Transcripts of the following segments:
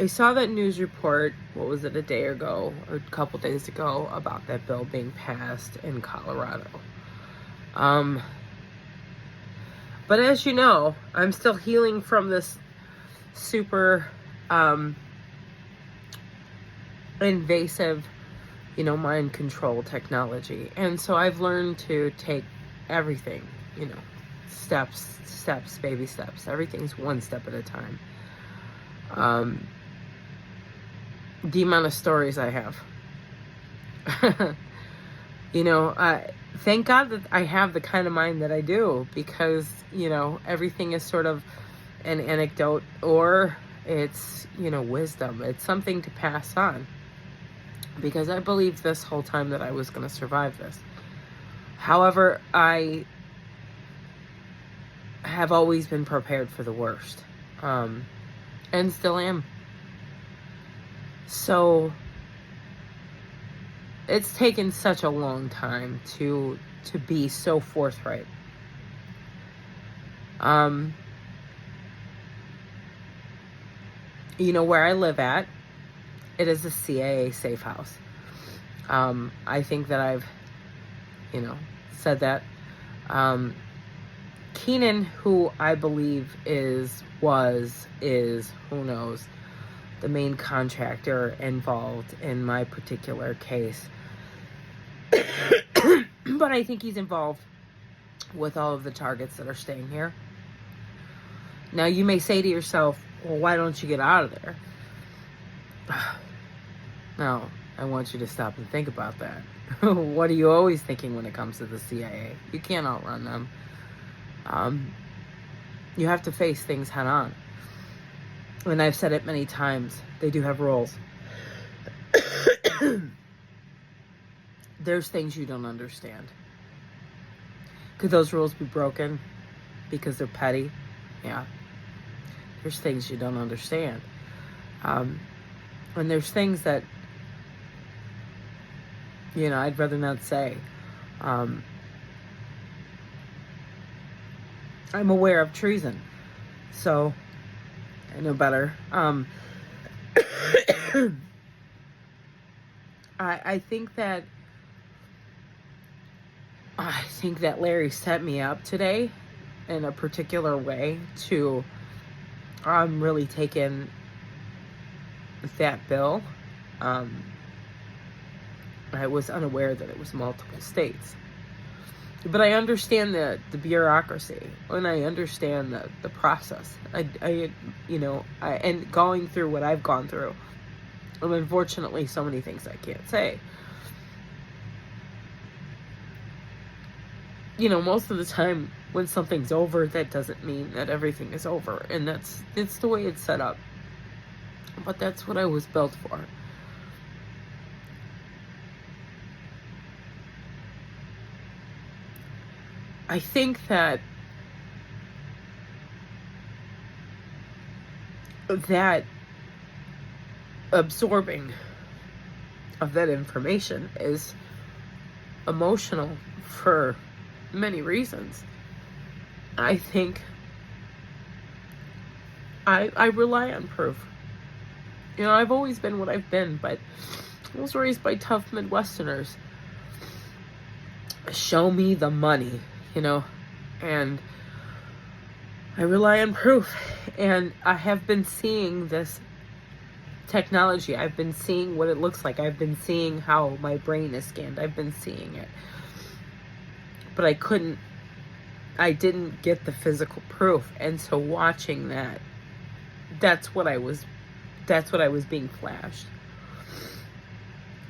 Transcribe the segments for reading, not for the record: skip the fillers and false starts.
I saw that news report, what was it, a day ago or a couple days ago, about that bill being passed in Colorado. But as you know, I'm still healing from this super invasive, mind control technology. And so I've learned to take everything, steps, baby steps. Everything's one step at a time. The amount of stories I have. Thank God that I have the kind of mind that I do, because, everything is sort of an anecdote, or it's, wisdom. It's something to pass on, because I believed this whole time that I was going to survive this. However, I have always been prepared for the worst, and still am. So it's taken such a long time to be so forthright. Where I live at, it is a CIA safe house. I think that I've, said that. Keenan, who I believe is, who knows, the main contractor involved in my particular case. But I think he's involved with all of the targets that are staying here. Now, you may say to yourself, well, why don't you get out of there? Now, I want you to stop and think about that. What are you always thinking when it comes to the CIA? You can't outrun them. You have to face things head on. And I've said it many times, they do have rules. There's things you don't understand. Could those rules be broken because they're petty? Yeah. There's things you don't understand. And there's things that, I'd rather not say. I'm aware of treason, so I know better. I think that Larry set me up today in a particular way to really take in that bill. I was unaware that it was multiple states. But I understand the bureaucracy, and I understand the process. And going through what I've gone through, and unfortunately, so many things I can't say. Most of the time, when something's over, that doesn't mean that everything is over, and it's the way it's set up. But that's what I was built for. I think that absorbing of that information is emotional for many reasons. I think I rely on proof. I've always been what I've been, but I was raised by tough Midwesterners. Show me the money, and I rely on proof. And I have been seeing this technology. I've been seeing what it looks like. I've been seeing how my brain is scanned. I've been seeing it. But I didn't get the physical proof. And so watching that, that's what I was being flashed.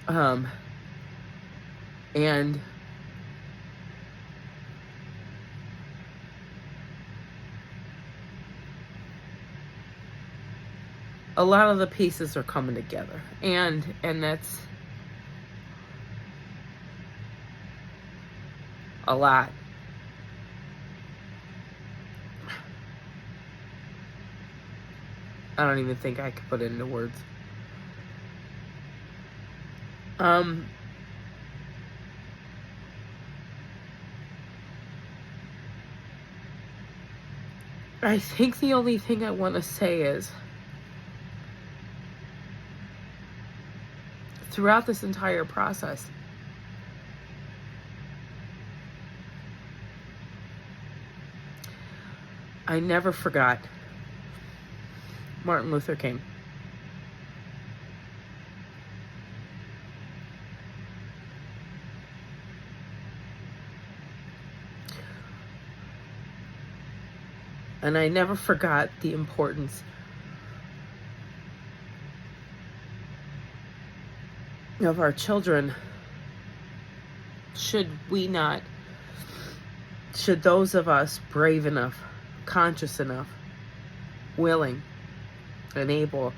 And a lot of the pieces are coming together, and that's a lot. I don't even think I could put it into words. I think the only thing I want to say is throughout this entire process. I never forgot Martin Luther King. And I never forgot the importance of our children. Should those of us brave enough, conscious enough, willing, and able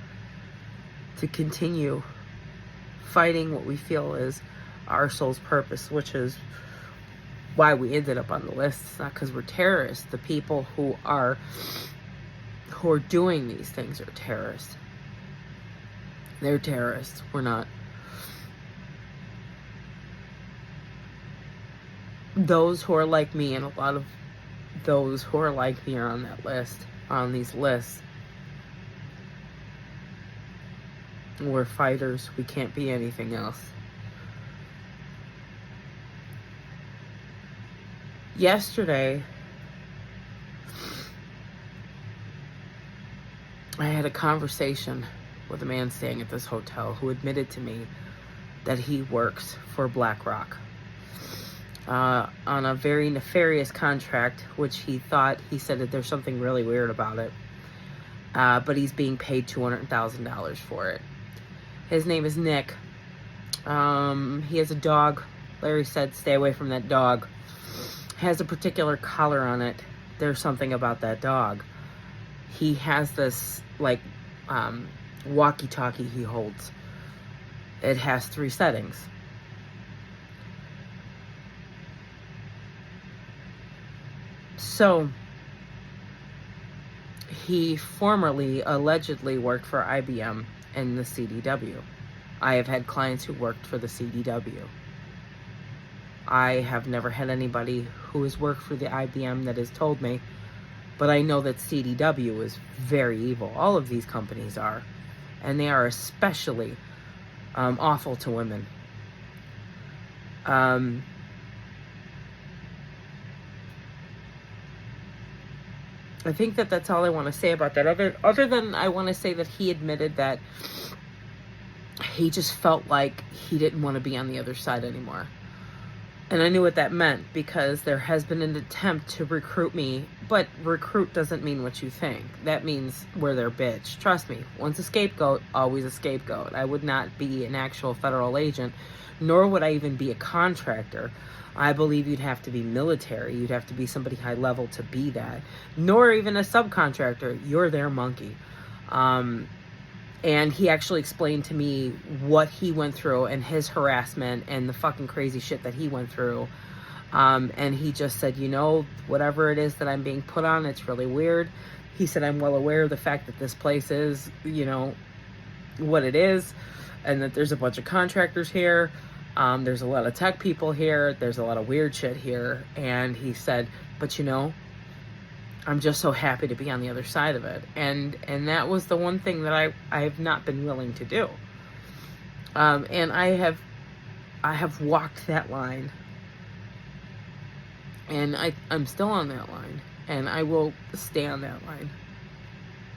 to continue fighting what we feel is our soul's purpose, which is why we ended up on the list. It's not because we're terrorists. The people who are doing these things are terrorists. They're terrorists. We're not. Those who are like me, and a lot of those who are like me are on that list, on these lists. We're fighters. We can't be anything else. Yesterday, I had a conversation with a man staying at this hotel who admitted to me that he works for BlackRock on a very nefarious contract, which he said that there's something really weird about it, but he's being paid $200,000 for it. His name is Nick. He has a dog. Larry said, stay away from that dog. Has a particular collar on it. There's something about that dog. He has this walkie-talkie he holds. It has 3 settings. So he formerly allegedly worked for IBM and the CDW. I have had clients who worked for the CDW. I have never had anybody who has worked for the IBM that has told me, but I know that CDW is very evil. All of these companies are, and they are especially awful to women. I think that that's all I want to say about that. Other than I want to say that he admitted that he just felt like he didn't want to be on the other side anymore. And I knew what that meant, because there has been an attempt to recruit me, but recruit doesn't mean what you think. That means we're their bitch. Trust me, once a scapegoat, always a scapegoat. I would not be an actual federal agent, nor would I even be a contractor. I believe you'd have to be military. You'd have to be somebody high level to be that. Nor even a subcontractor. You're their monkey. And he actually explained to me what he went through and his harassment and the fucking crazy shit that he went through. And he just said, whatever it is that I'm being put on, it's really weird. He said, I'm well aware of the fact that this place is, what it is, and that there's a bunch of contractors here. There's a lot of tech people here. There's a lot of weird shit here. And he said, but I'm just so happy to be on the other side of it. And that was the one thing that I have not been willing to do. And I have walked that line. And I'm still on that line. And I will stay on that line.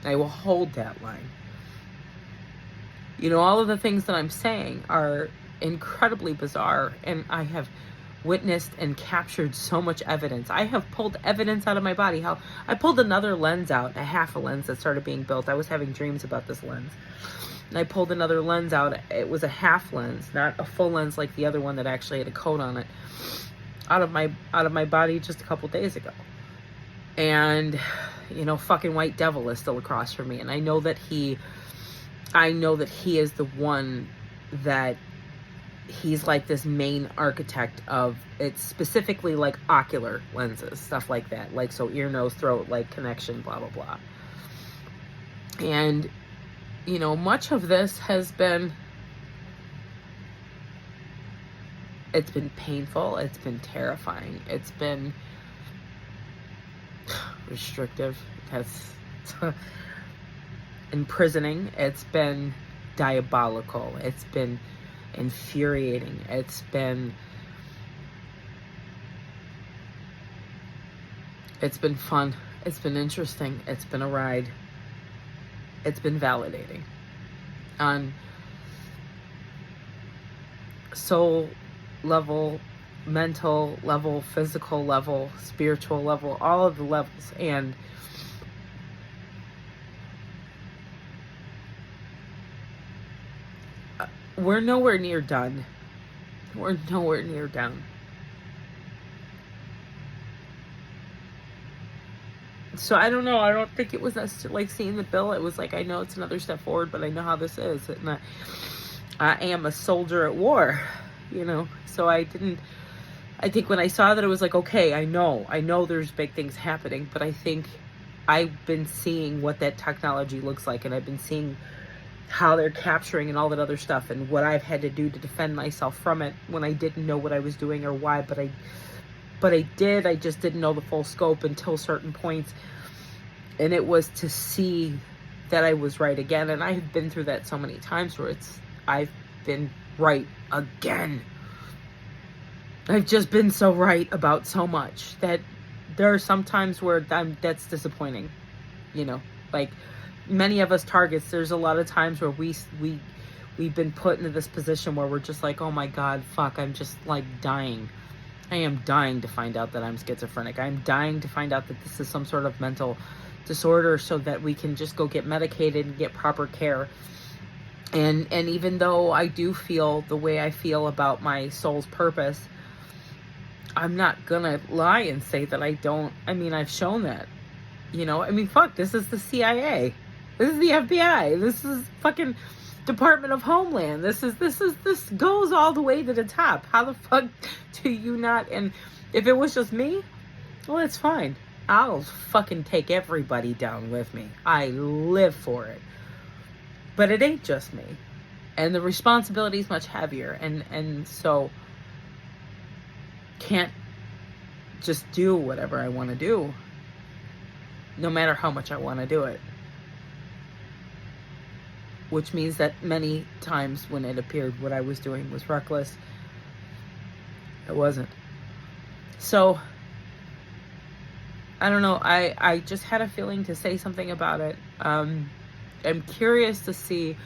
I will hold that line. All of the things that I'm saying are incredibly bizarre. And I have witnessed and captured so much evidence. I have pulled evidence out of my body. How I pulled another lens out, a half a lens that started being built. I was having dreams about this lens. And I pulled another lens out. It was a half lens, not a full lens like the other one that actually had a coat on it, out of my body just a couple days ago. And fucking White Devil is still across from me. And I know that he is the one that he's like this main architect of, it's specifically like ocular lenses, stuff like that, like so ear, nose, throat, like connection, blah blah blah. And much of this has been, it's been painful, it's been terrifying, it's been restrictive, it's imprisoning, it's been diabolical, it's been infuriating. It's been fun. It's been interesting. It's been a ride. It's been validating on soul level, mental level, physical level, spiritual level, all of the levels. And we're nowhere near done. We're nowhere near done. So I don't know. I don't think it was necessarily like seeing the bill. It was like, I know it's another step forward, but I know how this is. And I am a soldier at war, So I think when I saw that, it was like, okay, I know there's big things happening, but I think I've been seeing what that technology looks like, and I've been seeing how they're capturing and all that other stuff, and what I've had to do to defend myself from it when I didn't know what I was doing or why, but I did. I just didn't know the full scope until certain points. And it was to see that I was right again. And I've been through that so many times where I've been right again. I've just been so right about so much that there are some times where that's disappointing. Like many of us targets, there's a lot of times where we've been put into this position where we're just like, oh my God, fuck, I'm just like dying. I am dying to find out that I'm schizophrenic. I'm dying to find out that this is some sort of mental disorder so that we can just go get medicated and get proper care. And even though I do feel the way I feel about my soul's purpose, I'm not gonna lie and say that I don't. I mean, I've shown that. Fuck, this is the CIA. This is the FBI. This is fucking Department of Homeland. This goes all the way to the top. How the fuck do you not? And if it was just me, well, it's fine. I'll fucking take everybody down with me. I live for it. But it ain't just me. And the responsibility is much heavier. And so can't just do whatever I want to do, no matter how much I want to do it. Which means that many times when it appeared what I was doing was reckless, it wasn't. So, I don't know. I just had a feeling to say something about it. I'm curious to see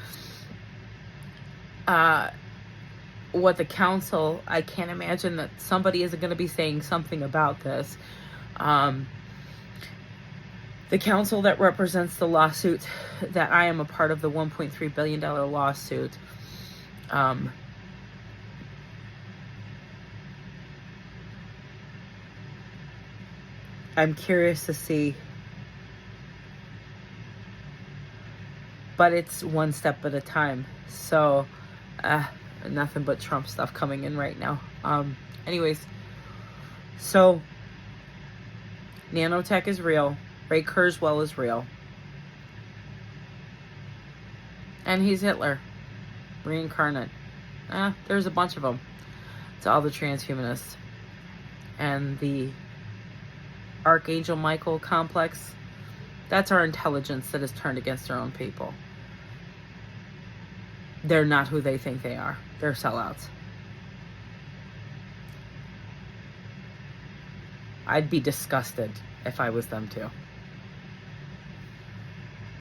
what the council, I can't imagine that somebody isn't going to be saying something about this. The council that represents the lawsuit that I am a part of, the $1.3 billion lawsuit, I'm curious to see, but it's one step at a time. So, nothing but Trump stuff coming in right now. Anyways, so nanotech is real. Ray Kurzweil is real. And he's Hitler. Reincarnate. There's a bunch of them. It's all the transhumanists. And the Archangel Michael complex. That's our intelligence that is turned against their own people. They're not who they think they are. They're sellouts. I'd be disgusted if I was them too.